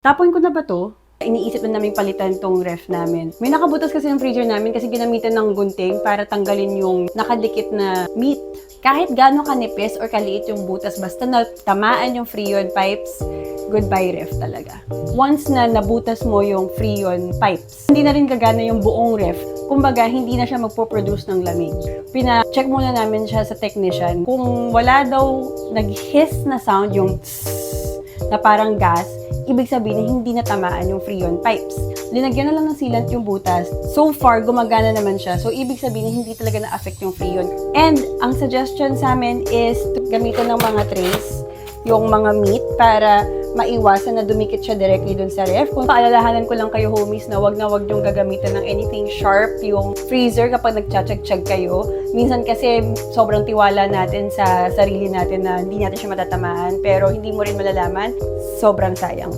Tapon ko na ba to? Iniisip na namin palitan tong ref namin. May nakabutas kasi ng freezer namin kasi ginamitan ng gunting para tanggalin yung nakadikit na meat. Kahit gaano kanipis or kaliit yung butas, basta natamaan yung Freon pipes, goodbye ref talaga. Once na nabutas mo yung Freon pipes, hindi na rin gagana yung buong ref. Kumbaga, hindi na siya magpo-produce ng lamig. Pina-check muna namin siya sa technician. Kung wala daw nag-hiss na sound, yung na parang gas, ibig sabihin na hindi natamaan yung Freon pipes. Linagyan na lang ng sealant yung butas. So far, gumagana naman siya. So, ibig sabihin na hindi talaga na-affect yung Freon. And, ang suggestion sa amin is gamitin ng mga trays, yung mga meat, para maiwasan na dumikit siya directly dun sa ref. Kung paalalahanan ko lang kayo, homies, na wag yung gagamitan ng anything sharp yung freezer kapag nagtsatsyag-tsyag kayo. Minsan kasi sobrang tiwala natin sa sarili natin na hindi natin siya matatamaan, pero hindi mo rin malalaman, sobrang sayang.